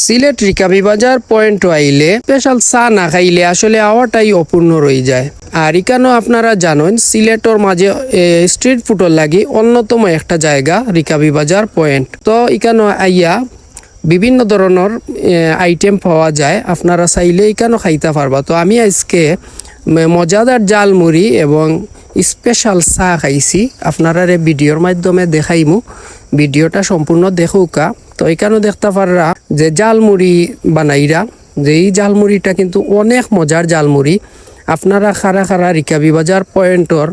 সিলেট রিকাবি বাজার পয়েন্ট আইলে স্পেশাল চা না খাইলে আসলে আওয়াটাই অপূর্ণ রয়ে যায়। আর এখানেও আপনারা জানেন সিলেটর মাঝে স্ট্রিট ফুডর লাগি অন্যতম একটা জায়গা রিকাবি বাজার পয়েন্ট। তো এখানে আইয়া বিভিন্ন ধরনের আইটেম পাওয়া যায়, আপনারা চাইলে এখানেও খাইতে পারবা। তো আমি আজকে মজাদার জালমুড়ি এবং স্পেশাল চা খাইছি, আপনারা ভিডিওর মাধ্যমে দেখাইমু। ভিডিওটা সম্পূর্ণ দেখুকা। তো এখানেও দেখতে পাররা যে জালমুড়ি বানাইরা, যে এই জালমুড়িটা কিন্তু অনেক মজার জালমুড়ি। আপনারা খারা খারা রিকাবি বাজার পয়েন্টর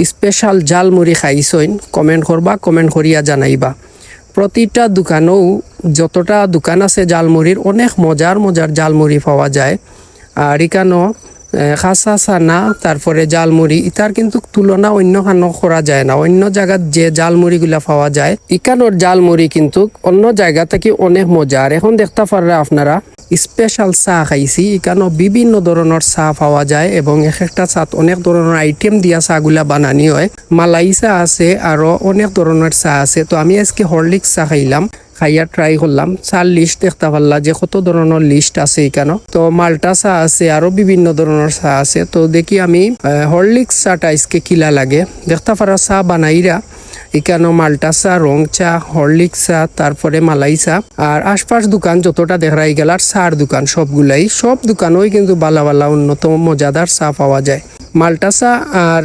স্পেশাল জালমুড়ি খাইছইন কমেন্ট করবা, কমেন্ট করিয়া জানাইবা। প্রতিটা দোকানেও যতটা দোকান আছে জালমুড়ির অনেক মজার মজার জালমুড়ি পাওয়া যায়। আর এখানেও খাসা সানা তারপরে জালমুড়ি ইতার কিন্তু তুলনা অন্য খানো করা যায় না। অন্য জায়গার যে জালমুড়িগুলা পাওয়া যায় ইকানোর জালমুড়ি কিন্তু অন্য জায়গা থেকে অনেক মজার। এখন দেখতে পাররা আপনারা স্পেশাল চা খাইছি, এখানেও বিভিন্ন ধরনের চা পাওয়া যায় এবং এক একটা চাত অনেক ধরনের আইটেম দিয়া চাগুলা বানানি হয়। মালাই চা আছে, আরো অনেক ধরনের চা আছে। তো আমি আজকে হরলিক্স চা খাইলাম, খাইয়া ট্রাই করলাম। চার লিস্ট দেখতে পারলা যে কত ধরনের লিস্ট আছে এখানে। তো মাল্টা চা আছে, আরো বিভিন্ন ধরনের চা আছে। তো দেখি আমি হরলিক্স চাটা আজকে কিলা লাগে দেখতে পারা। চা বানাইরা এখানে মাল্টা চা, রং চা, হরলিক্স চা, তারপরে মালাই চা। আর আশপাশ দোকান যতটা দেখাই গেল আর চার দোকান সবগুলাই, সব দোকানই কিন্তু বালা বালা উন্নত মজাদার চা পাওয়া যায়। মাল্টা চা আর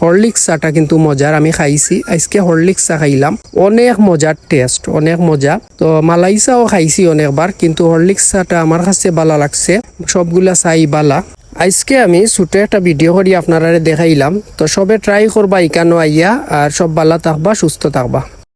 হরলিক্স চাটা কিন্তু মজার, আমি খাইছি আজকে হরলিক্স চা খাইলাম, অনেক মজার টেস্ট, অনেক মজা। তো মালাই চাও খাইছি অনেকবার, কিন্তু হরলিক্স চাটা আমার কাছে ভালো লাগছে। সবগুলা চাই বালা। আজকে আমি ছোট একটা ভিডিও করি আপনারা দেখাইলাম। তো সবে ট্রাই করবা এখানে আইয়া, আর সব ভালো থাকবা, সুস্থ থাকবা।